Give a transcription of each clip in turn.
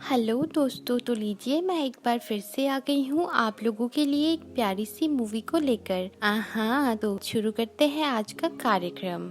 Hello दोस्तों, तो लीजिए मैं एक बार फिर से आ गई हूँ आप लोगों के लिए एक प्यारी सी मूवी को लेकर। हाँ, तो शुरू करते हैं आज का कार्यक्रम।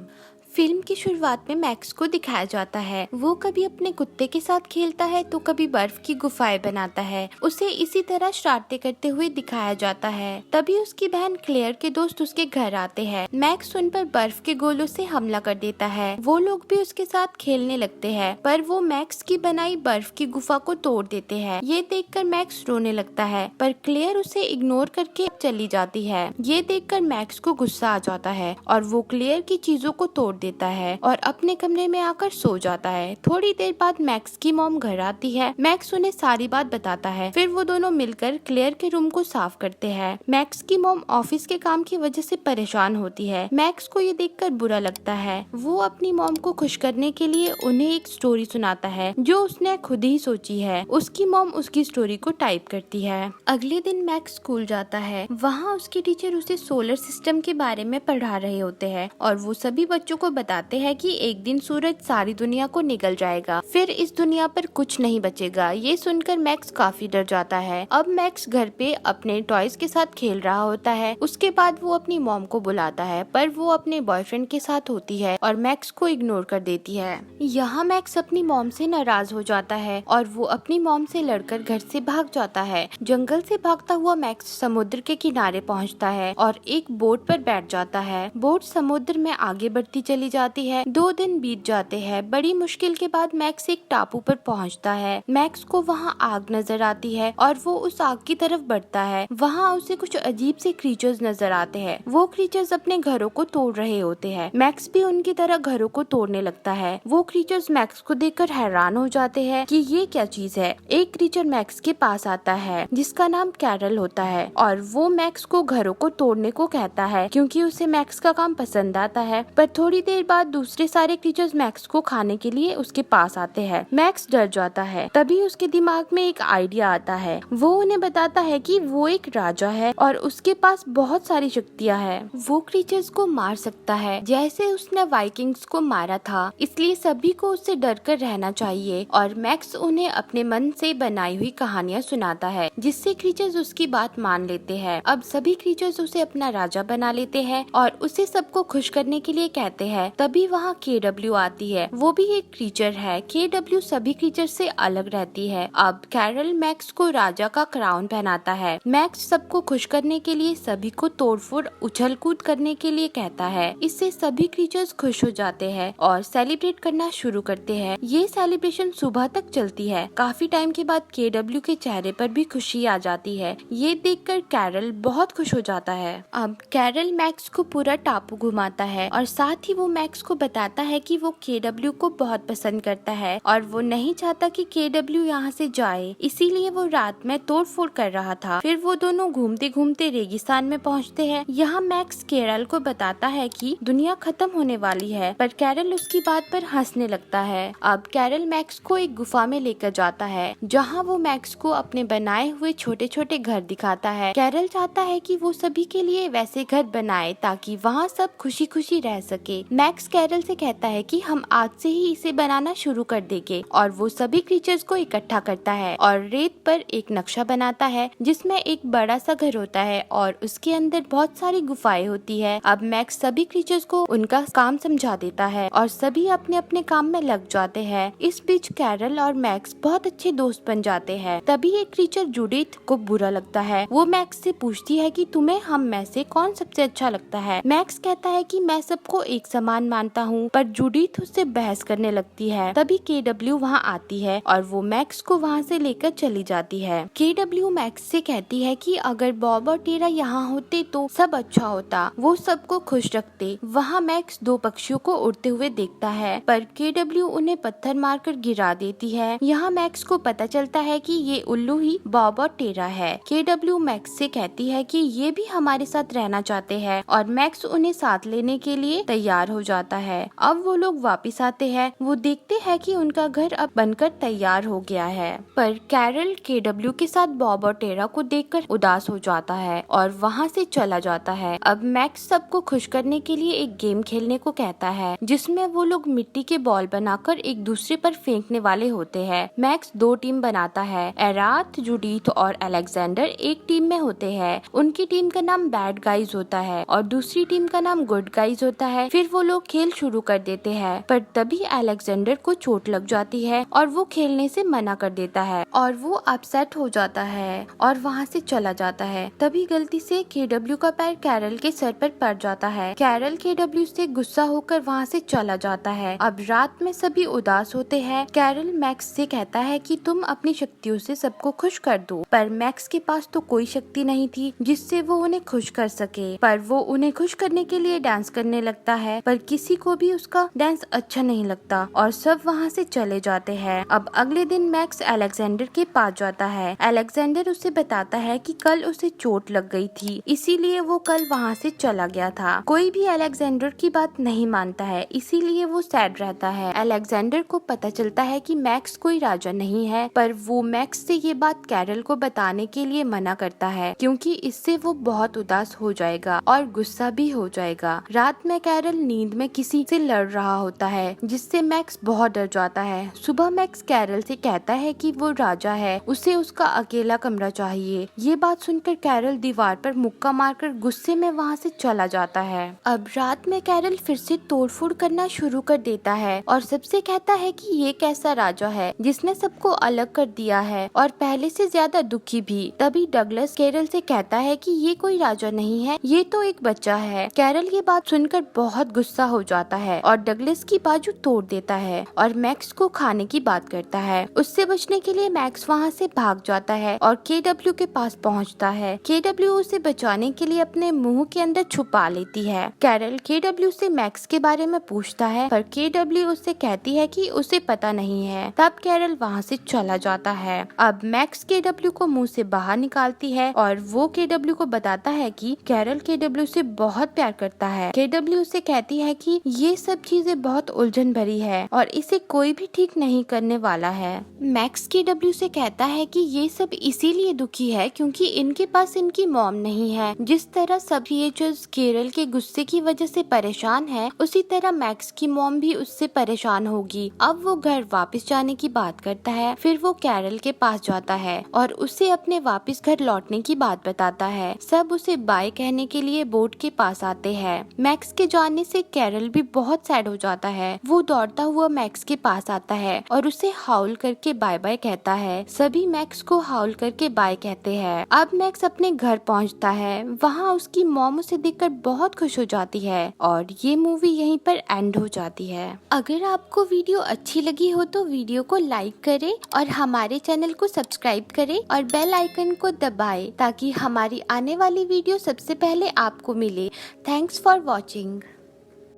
फिल्म की शुरुआत में मैक्स को दिखाया जाता है। वो कभी अपने कुत्ते के साथ खेलता है तो कभी बर्फ की गुफाएं बनाता है। उसे इसी तरह शरारतें करते हुए दिखाया जाता है। तभी उसकी बहन क्लेयर के दोस्त उसके घर आते हैं। मैक्स उन पर बर्फ के गोलों से हमला कर देता है। वो लोग भी उसके साथ खेलने लगते हैं, पर वो मैक्स की बनाई बर्फ की गुफा को तोड़ देते हैं। ये देखकर मैक्स रोने लगता है, पर क्लेयर उसे इग्नोर करके चली जाती है। ये देखकर मैक्स को गुस्सा आ जाता है और वो क्लेयर की चीजों को तोड़ देता है और अपने कमरे में आकर सो जाता है। थोड़ी देर बाद मैक्स की मॉम घर आती है। मैक्स उन्हें सारी बात बताता है। फिर वो दोनों मिलकर क्लेयर के रूम को साफ करते हैं। मैक्स की मॉम ऑफिस के काम की वजह से परेशान होती है। मैक्स को ये देखकर बुरा लगता है। वो अपनी मॉम को खुश करने के लिए उन्हें एक स्टोरी सुनाता है जो उसने खुद ही सोची है। उसकी मॉम उसकी स्टोरी को टाइप करती है। अगले दिन मैक्स स्कूल जाता है। वहाँ उसकी टीचर उसे सोलर सिस्टम के बारे में पढ़ा रहे होते हैं और वो सभी बच्चों को बताते हैं कि एक दिन सूरज सारी दुनिया को निगल जाएगा, फिर इस दुनिया पर कुछ नहीं बचेगा। ये सुनकर मैक्स काफी डर जाता है। अब मैक्स घर पे अपने टॉयज के साथ खेल रहा होता है। उसके बाद वो अपनी मॉम को बुलाता है, पर वो अपने बॉयफ्रेंड के साथ होती है और मैक्स को इग्नोर कर देती है। यहाँ मैक्स अपनी मॉम से नाराज हो जाता है और वो अपनी मॉम से लड़कर घर से भाग जाता है। जंगल से भागता हुआ मैक्स समुद्र के किनारे पहुँचता है और एक बोट पर बैठ जाता है। बोट समुद्र में आगे बढ़ती चली जाती है। 2 दिन बीत जाते हैं। बड़ी मुश्किल के बाद मैक्स एक टापू पर पहुंचता है। मैक्स को वहां आग नजर आती है और वो उस आग की तरफ बढ़ता है। वहां उसे कुछ अजीब से क्रीचर्स नजर आते हैं। वो क्रीचर्स अपने घरों को तोड़ रहे होते हैं। मैक्स भी उनकी तरह घरों को तोड़ने लगता है। वो क्रीचर्स मैक्स को देखकर हैरान हो जाते हैं कि ये क्या चीज है। एक क्रीचर मैक्स के पास आता है जिसका नाम कैरल होता है और वो मैक्स को घरों को तोड़ने को कहता है क्योंकि उसे मैक्स का काम पसंद आता है। पर थोड़ी देर बाद दूसरे सारे क्रीचर्स मैक्स को खाने के लिए उसके पास आते हैं। मैक्स डर जाता है। तभी उसके दिमाग में एक आइडिया आता है। वो उन्हें बताता है कि वो एक राजा है और उसके पास बहुत सारी शक्तियाँ हैं। वो क्रीचर्स को मार सकता है जैसे उसने वाइकिंग्स को मारा था, इसलिए सभी को उससे डर कर रहना चाहिए। और मैक्स उन्हें अपने मन से बनाई हुई कहानियाँ सुनाता है जिससे क्रीचर्स उसकी बात मान लेते हैं। अब सभी क्रीचर्स उसे अपना राजा बना लेते हैं और उसे सबको खुश करने के लिए कहते हैं। तभी वहाँ KW आती है। वो भी एक क्रीचर है। KW सभी क्रीचर से अलग रहती है। अब कैरल मैक्स को राजा का क्राउन पहनाता है। मैक्स सबको खुश करने के लिए सभी को तोड़फोड़ उछल कूद करने के लिए कहता है। इससे सभी क्रीचर्स खुश हो जाते हैं और सेलिब्रेट करना शुरू करते हैं। ये सेलिब्रेशन सुबह तक चलती है। काफी टाइम के बाद KW के चेहरे पर भी खुशी आ जाती है। ये देखकर कैरल बहुत खुश हो जाता है। अब कैरल मैक्स को पूरा टापू घुमाता है और साथ ही वो मैक्स को बताता है कि वो KW को बहुत पसंद करता है और वो नहीं चाहता कि KW यहाँ से जाए, इसीलिए वो रात में तोड़फोड़ कर रहा था। फिर वो दोनों घूमते घूमते रेगिस्तान में पहुँचते हैं। यहाँ मैक्स कैरल को बताता है कि दुनिया खत्म होने वाली है, पर कैरल उसकी बात पर हंसने लगता है। अब कैरल मैक्स को एक गुफा में लेकर जाता है जहाँ वो मैक्स को अपने बनाए हुए छोटे छोटे घर दिखाता है। कैरल चाहता है कि वो सभी के लिए वैसे घर बनाए ताकि वहाँ सब खुशी खुशी रह सके। मैक्स कैरल से कहता है कि हम आज से ही इसे बनाना शुरू कर देंगे और वो सभी क्रीचर्स को इकट्ठा करता है और रेत पर एक नक्शा बनाता है जिसमें एक बड़ा सा घर होता है और उसके अंदर बहुत सारी गुफाएं होती है। अब मैक्स सभी क्रीचर्स को उनका काम समझा देता है और सभी अपने अपने काम में लग जाते हैं। इस बीच कैरल और मैक्स बहुत अच्छे दोस्त बन जाते हैं। तभी एक क्रीचर जूडिथ को बुरा लगता है। वो मैक्स से पूछती है कि तुम्हें हम में से कौन सबसे अच्छा लगता है। मैक्स कहता है कि मैं सबको एक समान मानता हूँ, पर जूडिथ उससे बहस करने लगती है। तभी KW वहाँ आती है और वो मैक्स को वहाँ से लेकर चली जाती है। KW मैक्स से कहती है कि अगर बॉब और टेरा यहाँ होते तो सब अच्छा होता, वो सबको खुश रखते। वहाँ मैक्स 2 पक्षियों को उड़ते हुए देखता है, पर KW उन्हें पत्थर मारकर गिरा देती है। यहाँ मैक्स को पता चलता है कि ये उल्लू ही बॉब और टेरा है। KW मैक्स से कहती है कि ये भी हमारे साथ रहना चाहते हैं और मैक्स उन्हें साथ लेने के लिए तैयार हो जाता है। अब वो लोग वापस आते हैं। वो देखते हैं कि उनका घर अब बनकर तैयार हो गया है, पर कैरल केडब्ल्यू के साथ बॉब और टेरा को देखकर उदास हो जाता है और वहाँ से चला जाता है। अब मैक्स सबको खुश करने के लिए एक गेम खेलने को कहता है, जिसमें वो लोग मिट्टी के बॉल बनाकर एक दूसरे पर फेंकने वाले होते हैं। मैक्स 2 टीम बनाता है। एराथ, जूडिथ और अलेक्जेंडर एक टीम में होते हैं। उनकी टीम का नाम बैड गाइज होता है और दूसरी टीम का नाम गुड गाइज होता है। फिर वो लोग खेल शुरू कर देते हैं, पर तभी अलेक्जेंडर को चोट लग जाती है और वो खेलने से मना कर देता है और वो अपसेट हो जाता है और वहाँ से चला जाता है। तभी गलती से केडब्ल्यू का पैर कैरल के सर पर पड़ जाता है। कैरल केडब्ल्यू से गुस्सा होकर वहाँ से चला जाता है। अब रात में सभी उदास होते हैं। कैरल मैक्स से कहता है कि तुम अपनी शक्तियों से सबको खुश कर दो, पर मैक्स के पास तो कोई शक्ति नहीं थी जिससे वो उन्हें खुश कर सके। पर वो उन्हें खुश करने के लिए डांस करने लगता है, पर किसी को भी उसका डांस अच्छा नहीं लगता और सब वहाँ से चले जाते हैं। अब अगले दिन मैक्स अलेक्जेंडर के पास जाता है। अलेक्जेंडर उसे बताता है कि कल उसे चोट लग गई थी, इसीलिए वो कल वहाँ से चला गया था। कोई भी अलेक्जेंडर की बात नहीं मानता है, इसीलिए वो सैड रहता है। अलेक्जेंडर को पता चलता है कि मैक्स कोई राजा नहीं है, पर वो मैक्स से ये बात कैरल को बताने के लिए मना करता है, क्योंकि इससे वो बहुत उदास हो जाएगा और गुस्सा भी हो जाएगा। रात में कैरल नींद में किसी से लड़ रहा होता है, जिससे मैक्स बहुत डर जाता है। सुबह मैक्स कैरल से कहता है कि वो राजा है, उसे उसका अकेला कमरा चाहिए। ये बात सुनकर कैरल दीवार पर मुक्का मारकर गुस्से में वहाँ से चला जाता है। अब रात में कैरल फिर से तोड़फोड़ करना शुरू कर देता है और सबसे कहता है कि ये कैसा राजा है जिसने सबको अलग कर दिया है और पहले से ज्यादा दुखी भी। तभी डगलस कैरल से कहता है कि ये कोई राजा नहीं है, ये तो एक बच्चा है। कैरल ये बात सुनकर बहुत गुस्सा हो जाता है और डगलस की बाजू तोड़ देता है और मैक्स को खाने की बात करता है। उससे बचने के लिए मैक्स वहाँ से भाग जाता है और केडब्ल्यू के पास पहुँचता है। केडब्ल्यू उसे बचाने के लिए अपने मुंह के अंदर छुपा लेती है। कैरल केडब्ल्यू से मैक्स के बारे में पूछता है, पर केडब्ल्यू उससे कहती है कि उसे पता नहीं है। तब कैरल वहाँ से चला जाता है। अब मैक्स केडब्ल्यू को मुंह से बाहर निकालती है और वो केडब्ल्यू को बताता है कि कैरल केडब्ल्यू से बहुत प्यार करता है। केडब्ल्यू उसे कहती है कि ये सब चीजें बहुत उलझन भरी है और इसे कोई भी ठीक नहीं करने वाला है। मैक्स केडब्ल्यू से कहता है कि ये सब इसीलिए दुखी है क्योंकि इनके पास इनकी मॉम नहीं है। जिस तरह सब क्रिएचर्स कैरल के गुस्से की वजह से परेशान है, उसी तरह मैक्स की मॉम भी उससे परेशान होगी। अब वो घर वापस जाने की बात करता है। फिर वो कैरल के पास जाता है और उसे अपने वापस घर लौटने की बात बताता है। सब उसे बाय कहने के लिए बोट के पास आते हैं। मैक्स के जाने से कैरल भी बहुत सैड हो जाता है। वो दौड़ता हुआ मैक्स के पास आता है और उसे हाउल करके बाय बाय कहता है। सभी मैक्स को हाउल करके बाय कहते हैं। अब मैक्स अपने घर पहुंचता है। वहाँ उसकी मॉम उसे देखकर बहुत खुश हो जाती है और ये मूवी यहीं पर एंड हो जाती है। अगर आपको वीडियो अच्छी लगी हो तो वीडियो को लाइक करें और हमारे चैनल को सब्सक्राइब करें और बेल आइकन को दबाएं ताकि हमारी आने वाली वीडियो सबसे पहले आपको मिले। Thanks for watching.